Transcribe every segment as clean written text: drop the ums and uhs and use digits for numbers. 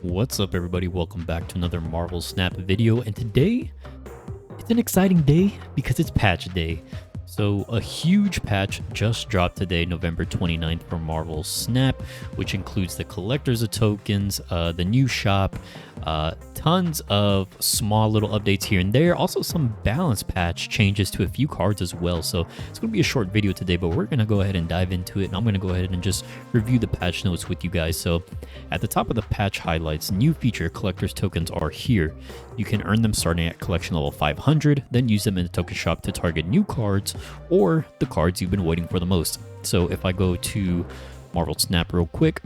What's up, everybody? Welcome back to another Marvel Snap video, and today it's an exciting day because it's patch day. So a huge patch just dropped today, November 29th, for Marvel Snap, which includes the collectors of tokens, the new shop, tons of small little updates here and there, also some balance patch changes to a few cards as well. So it's going to be a short video today, but we're going to go ahead and dive into it, and I'm going to go ahead and just review the patch notes with you guys. So at the top of the patch highlights, new feature collectors tokens are here. You can earn them starting at collection level 500, then use them in the token shop to target new cards or the cards you've been waiting for the most. So if I go to Marvel Snap real quick,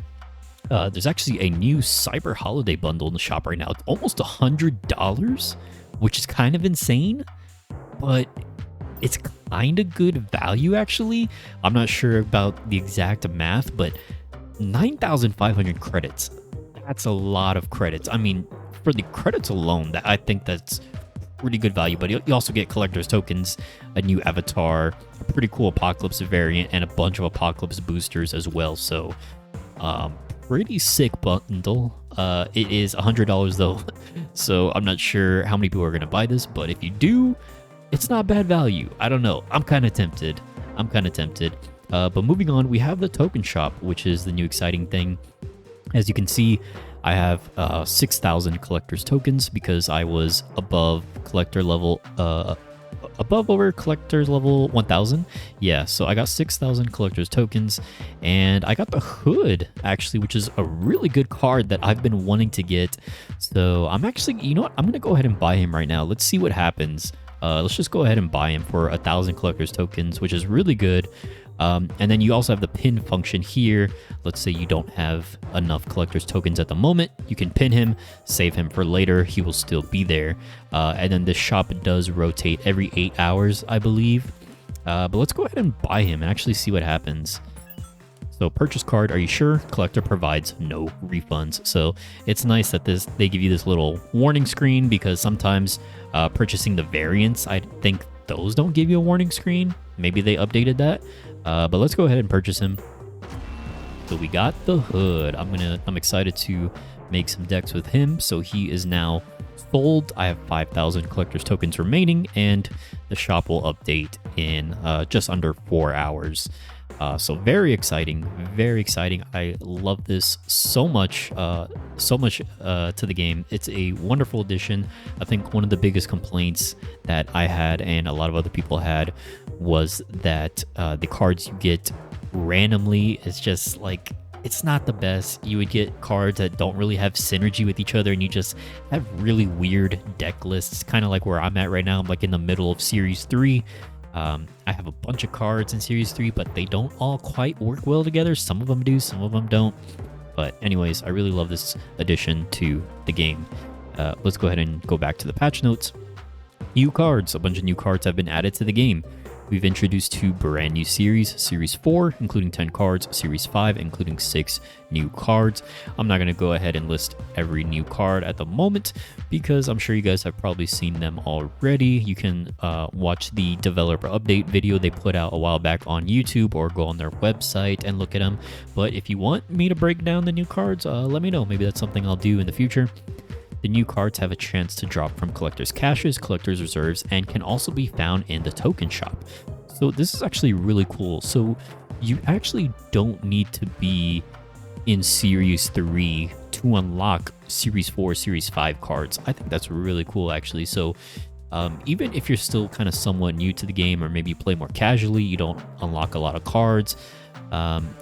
there's actually a new Cyber Holiday bundle in the shop right now. It's almost $100, which is kind of insane, but it's kind of good value actually. I'm not sure about the exact math, but 9,500 credits. That's a lot of credits. I mean, for the credits alone, I think that's pretty good value, but you also get collector's tokens, a new avatar, a pretty cool Apocalypse variant, and a bunch of Apocalypse boosters as well. So pretty sick bundle. It is $100 though, so I'm not sure how many people are going to buy this, but if you do, it's not bad value. I don't know. I'm kind of tempted. But moving on, we have the token shop, which is the new exciting thing. As you can see, I have 6,000 collector's tokens because I was above collector's level 1,000. Yeah, so I got 6,000 collector's tokens, and I got the hood actually, which is a really good card that I've been wanting to get. So I'm actually, you know what, I'm gonna go ahead and buy him right now. Let's see what happens. Let's just go ahead and buy him for 1,000 collector's tokens, which is really good. And then you also have the pin function here. Let's say you don't have enough collector's tokens at the moment. You can pin him, save him for later. He will still be there. And then this shop does rotate every 8 hours, I believe. But let's go ahead and buy him and actually see what happens. So purchase card, are you sure? Collector provides no refunds. So it's nice that they give you this little warning screen, because sometimes purchasing the variants, I think those don't give you a warning screen. Maybe they updated that. But let's go ahead and purchase him. So we got the hood. I'm excited to make some decks with him. So he is now sold. I have 5,000 collector's tokens remaining, and the shop will update in just under 4 hours. So very exciting, very exciting. I love this so much to the game. It's a wonderful addition. I think one of the biggest complaints that I had and a lot of other people had was that the cards you get randomly is just like, it's not the best. You would get cards that don't really have synergy with each other, and you just have really weird deck lists, kind of like where I'm at right now. I'm like in the middle of Series 3. I have a bunch of cards in Series 3, but they don't all quite work well together. Some of them do, some of them don't. But anyways, I really love this addition to the game. Let's go ahead and go back to the patch notes. New cards. A bunch of new cards have been added to the game. We've introduced 2 brand new series. Series 4, including 10 cards. Series 5, including 6 new cards. I'm not going to go ahead and list every new card at the moment, because I'm sure you guys have probably seen them already. You can watch the developer update video they put out a while back on YouTube, or go on their website and look at them. But if you want me to break down the new cards, let me know. Maybe that's something I'll do in the future. The new cards have a chance to drop from collector's caches, collector's reserves, and can also be found in the token shop. So this is actually really cool. So you actually don't need to be in Series 3 to unlock Series 4, Series 5 cards. I think that's really cool, actually. So even if you're still kind of somewhat new to the game, or maybe you play more casually, you don't unlock a lot of cards,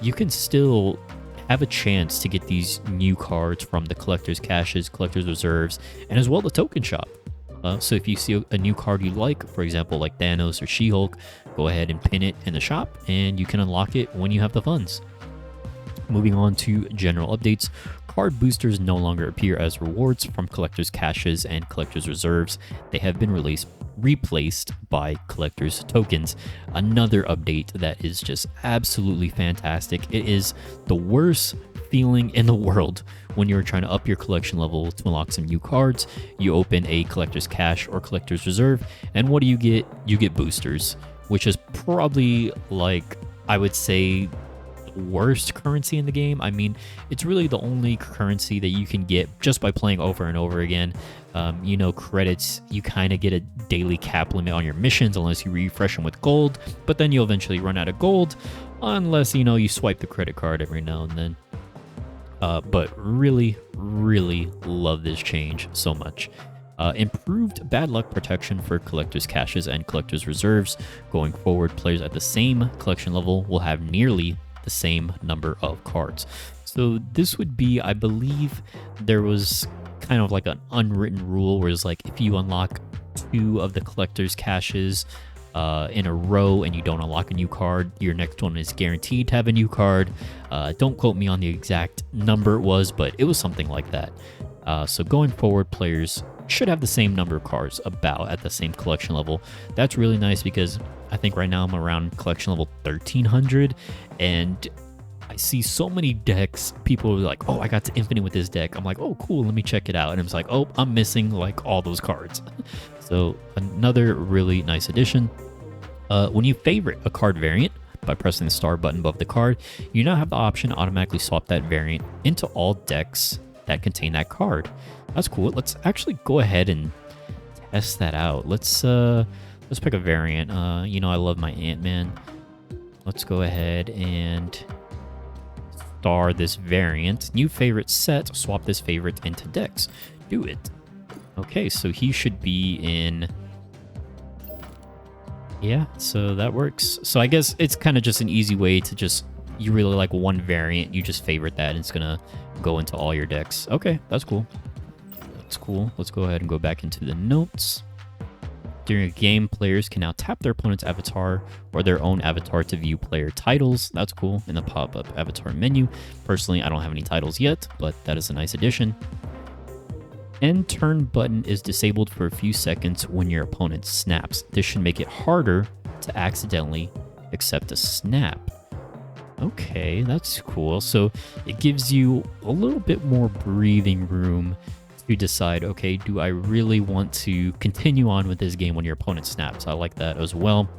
you can still have a chance to get these new cards from the collector's caches, collector's reserves, and as well the token shop. So if you see a new card you like, for example, like Thanos or She-Hulk, go ahead and pin it in the shop, and you can unlock it when you have the funds. Moving on to general updates. Card boosters no longer appear as rewards from collector's caches and collector's reserves. They have been replaced by collector's tokens. Another update that is just absolutely fantastic. It is the worst feeling in the world when you're trying to up your collection level to unlock some new cards. You open a collector's cache or collector's reserve, and what do you get? You get boosters, which is probably, like, I would say, worst currency in the game. I mean, it's really the only currency that you can get just by playing over and over again. You know, credits, you kind of get a daily cap limit on your missions unless you refresh them with gold, but then you'll eventually run out of gold unless, you know, you swipe the credit card every now and then. But really, really love this change so much. Improved bad luck protection for collector's caches and collector's reserves. Going forward, players at the same collection level will have nearly the same number of cards. So this would be, I believe, there was kind of like an unwritten rule where it's like if you unlock 2 of the collector's caches in a row and you don't unlock a new card, your next one is guaranteed to have a new card. Don't quote me on the exact number it was, but it was something like that. So going forward, players should have the same number of cards about at the same collection level. That's really nice because I think right now I'm around collection level 1300, and I see so many decks. People are like, oh, I got to infinite with this deck. I'm like, oh, cool, let me check it out. And it's like, oh, I'm missing like all those cards. So another really nice addition. When you favorite a card variant by pressing the star button above the card, you now have the option to automatically swap that variant into all decks that contain that card. That's cool. Let's actually go ahead and test that out. Let's pick a variant. You know, I love my Ant-Man. Let's go ahead and star this variant. New favorite set. Swap this favorite into decks. Do it. Okay, so he should be in... Yeah, so that works. So I guess it's kind of just an easy way to just... You really like one variant, you just favorite that, and it's gonna go into all your decks. Okay, that's cool. That's cool. Let's go ahead and go back into the notes. During a game, players can now tap their opponent's avatar or their own avatar to view player titles. That's cool in the pop-up avatar menu. Personally, I don't have any titles yet, but that is a nice addition. End turn button is disabled for a few seconds when your opponent snaps. This should make it harder to accidentally accept a snap. Okay, that's cool. So it gives you a little bit more breathing room to decide, okay, do I really want to continue on with this game when your opponent snaps? I like that as well.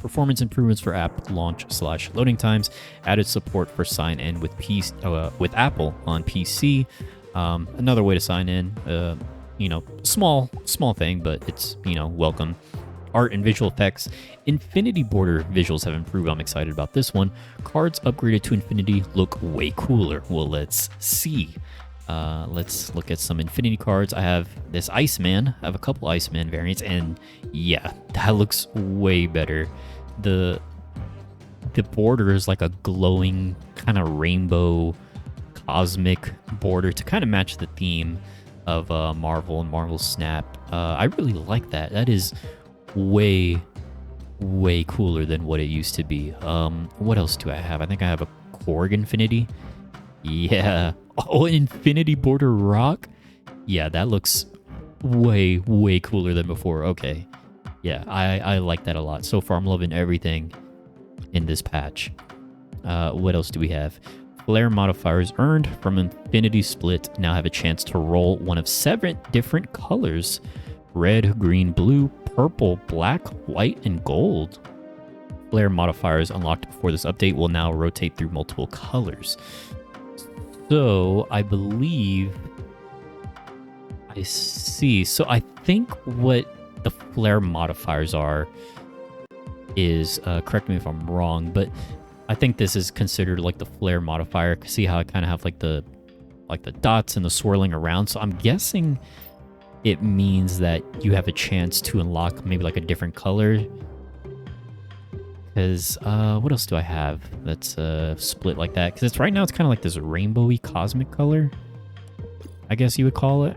Performance improvements for app launch/loading times. Added support for sign in with Apple on PC. Another way to sign in. You know, small thing, but it's, you know, welcome. Art and visual effects. Infinity border visuals have improved. I'm excited about this one. Cards upgraded to Infinity look way cooler. Well, let's see. Let's look at some Infinity cards. I have this Iceman. I have a couple Iceman variants, and yeah, that looks way better. The border is like a glowing kind of rainbow cosmic border to kind of match the theme of Marvel and Marvel Snap. I really like that. That is way cooler than what it used to be. What else do I have? I think I have a Korg Infinity. Yeah. Oh, an Infinity border rock? Yeah, that looks way cooler than before. Okay. Yeah, I like that a lot. So far, I'm loving everything in this patch. What else do we have? Flare modifiers earned from Infinity Split now have a chance to roll one of 7 different colors. Red, green, blue, purple, black, white, and gold. Flare modifiers unlocked before this update will now rotate through multiple colors. So, I believe... I see. So, I think what the flare modifiers are is... correct me if I'm wrong, but I think this is considered like the flare modifier. See how I kind of have like the dots and the swirling around? So, I'm guessing it means that you have a chance to unlock maybe like a different color. Because what else do I have that's split like that? Because it's right now it's kind of like this rainbowy cosmic color, I guess you would call it.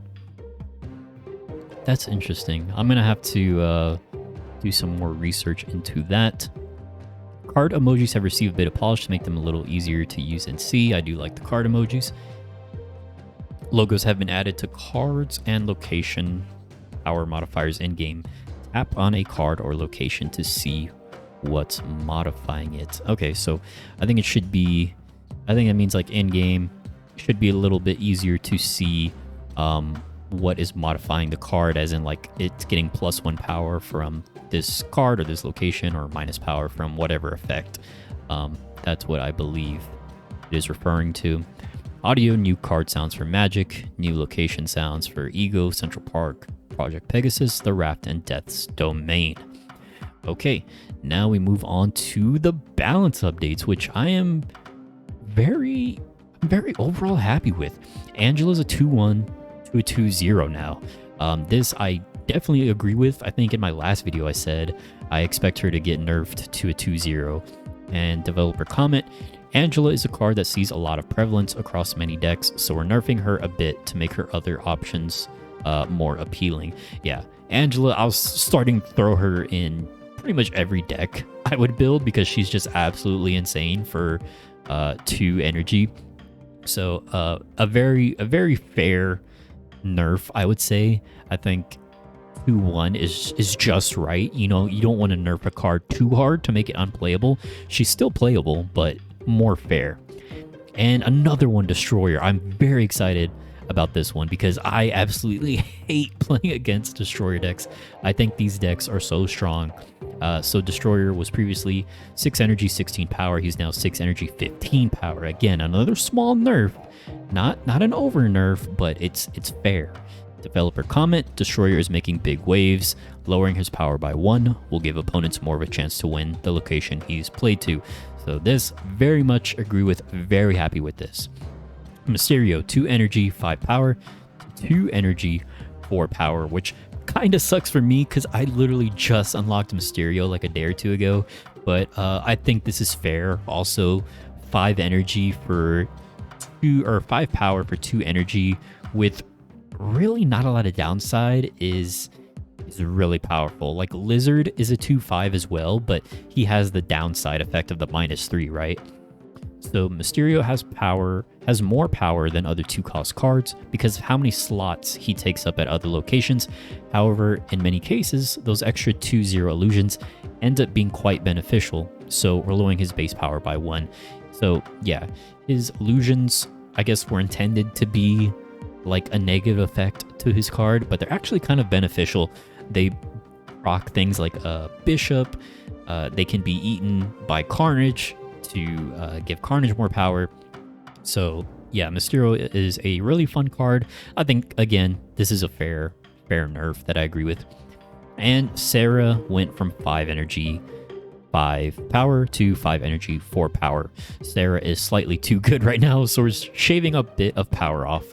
That's interesting. I'm gonna have to do some more research into that. Card emojis have received a bit of polish to make them a little easier to use and see. I do like the card emojis. Logos have been added to cards and location power modifiers in-game. Tap on a card or location to see what's modifying it. Okay, so I think it should be... I think that means like in-game should be a little bit easier to see what is modifying the card, as in like it's getting +1 power from this card or this location, or minus power from whatever effect. That's what I believe it is referring to. Audio, new card sounds for Magic, new location sounds for Ego, Central Park, Project Pegasus, The Raft, and Death's Domain. Okay, now we move on to the balance updates, which I am very overall happy with. Angela's a 2-1 to a 2-0 now. This I definitely agree with. I think in my last video I said I expect her to get nerfed to a 2-0. And developer comment, Angela is a card that sees a lot of prevalence across many decks, so we're nerfing her a bit to make her other options more appealing. Yeah, Angela, I was starting to throw her in pretty much every deck I would build because she's just absolutely insane for 2 energy. So a very fair nerf, I would say. I think 2-1 is just right. You know, you don't want to nerf a card too hard to make it unplayable. She's still playable, but more fair. And another one, Destroyer. I'm very excited about this one because I absolutely hate playing against Destroyer decks. I think these decks are so strong. So Destroyer was previously 6 energy, 16 power. He's now 6 energy, 15 power. Again, another small nerf. Not an over nerf, but it's fair. Developer comment, Destroyer is making big waves. Lowering his power by 1 will give opponents more of a chance to win the location he's played to. So this, very much agree with, very happy with this. Mysterio, 2 energy, 5 power, 2 energy, 4 power, which kind of sucks for me because I literally just unlocked Mysterio like a day or two ago. But I think this is fair. Also, 5 energy for 2, or 5 power for 2 energy with really not a lot of downside is really powerful. Like Lizard is a 2/5 as well, but he has the downside effect of the -3, right? So Mysterio has more power than other 2-cost cards because of how many slots he takes up at other locations. However, in many cases, those extra 2/0 illusions end up being quite beneficial. So we're lowering his base power by 1. So yeah, his illusions, I guess, were intended to be like a negative effect to his card, but they're actually kind of beneficial. They proc things like a Bishop. They can be eaten by Carnage to give Carnage more power. So yeah, Mysterio is a really fun card. I think, again, this is a fair nerf that I agree with. And Sarah went from 5 energy, 5 power to 5 energy, 4 power. Sarah is slightly too good right now, so we're shaving a bit of power off.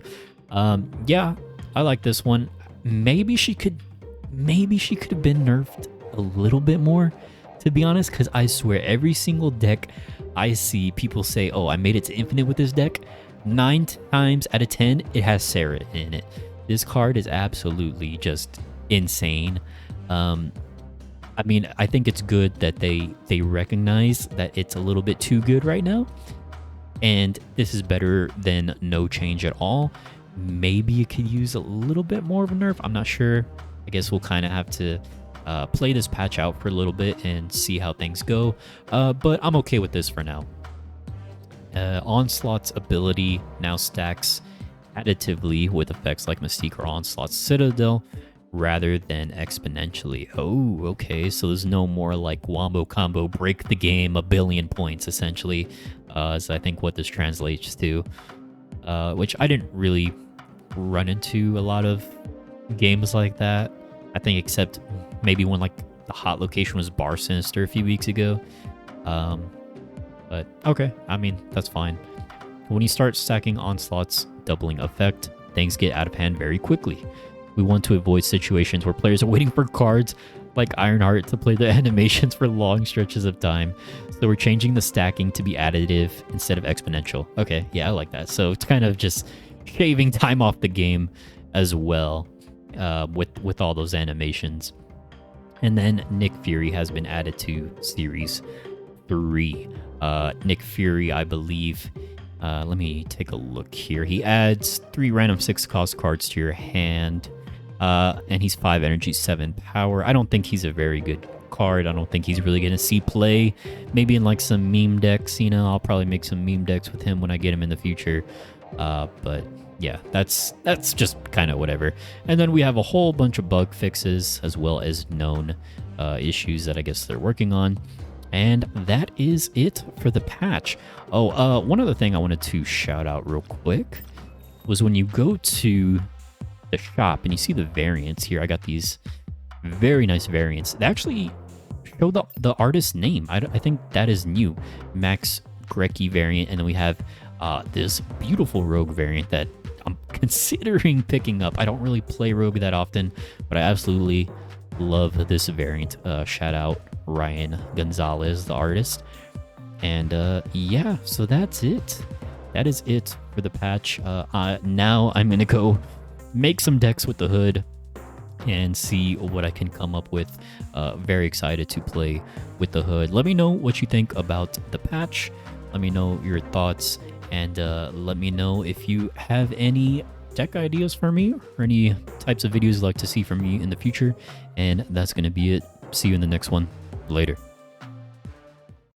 Yeah, I like this one. Maybe she could have been nerfed a little bit more, to be honest, because I swear every single deck I see people say, oh, I made it to infinite with this deck. 9 times out of 10, it has Sarah in it. This card is absolutely just insane. I mean, I think it's good that they recognize that it's a little bit too good right now, and this is better than no change at all. Maybe it could use a little bit more of a nerf. I'm not sure. I guess we'll kind of have to play this patch out for a little bit and see how things go. But I'm okay with this for now. Onslaught's ability now stacks additively with effects like Mystique or Onslaught's Citadel rather than exponentially. Oh, okay. So there's no more like wombo combo, break the game a billion points, essentially, is I think what this translates to. Which I didn't really run into a lot of games like that. I think except maybe when like the hot location was Bar Sinister a few weeks ago. But okay, I mean, that's fine. When you start stacking Onslaught's doubling effect, things get out of hand very quickly. We want to avoid situations where players are waiting for cards like Ironheart to play the animations for long stretches of time. So we're changing the stacking to be additive instead of exponential. Okay, yeah, I like that. So it's kind of just shaving time off the game as well with all those animations. And then Nick Fury has been added to Series 3. Nick Fury, I believe, let me take a look here. He adds 3 random 6-cost cards to your hand. And he's 5 energy, 7 power. I don't think he's a very good card. I don't think he's really going to see play. Maybe in like some meme decks, you know, I'll probably make some meme decks with him when I get him in the future. But yeah, that's just kind of whatever. And then we have a whole bunch of bug fixes as well as known issues that I guess they're working on. And that is it for the patch. Oh, one other thing I wanted to shout out real quick was when you go to the shop and you see the variants here. I got these very nice variants. They actually show the artist's name. I think that is new. Max Grecki variant. And then we have this beautiful Rogue variant that I'm considering picking up. I don't really play Rogue that often, but I absolutely love this variant. Shout out Ryan Gonzalez, the artist. And yeah, so that's it. That is it for the patch. Now I'm going to go make some decks with the hood and see what I can come up with. Very excited to play with the hood. Let me know what you think about the patch. Let me know your thoughts, and let me know if you have any deck ideas for me or any types of videos you'd like to see from me in the future. And that's going to be it. See you in the next one. Later.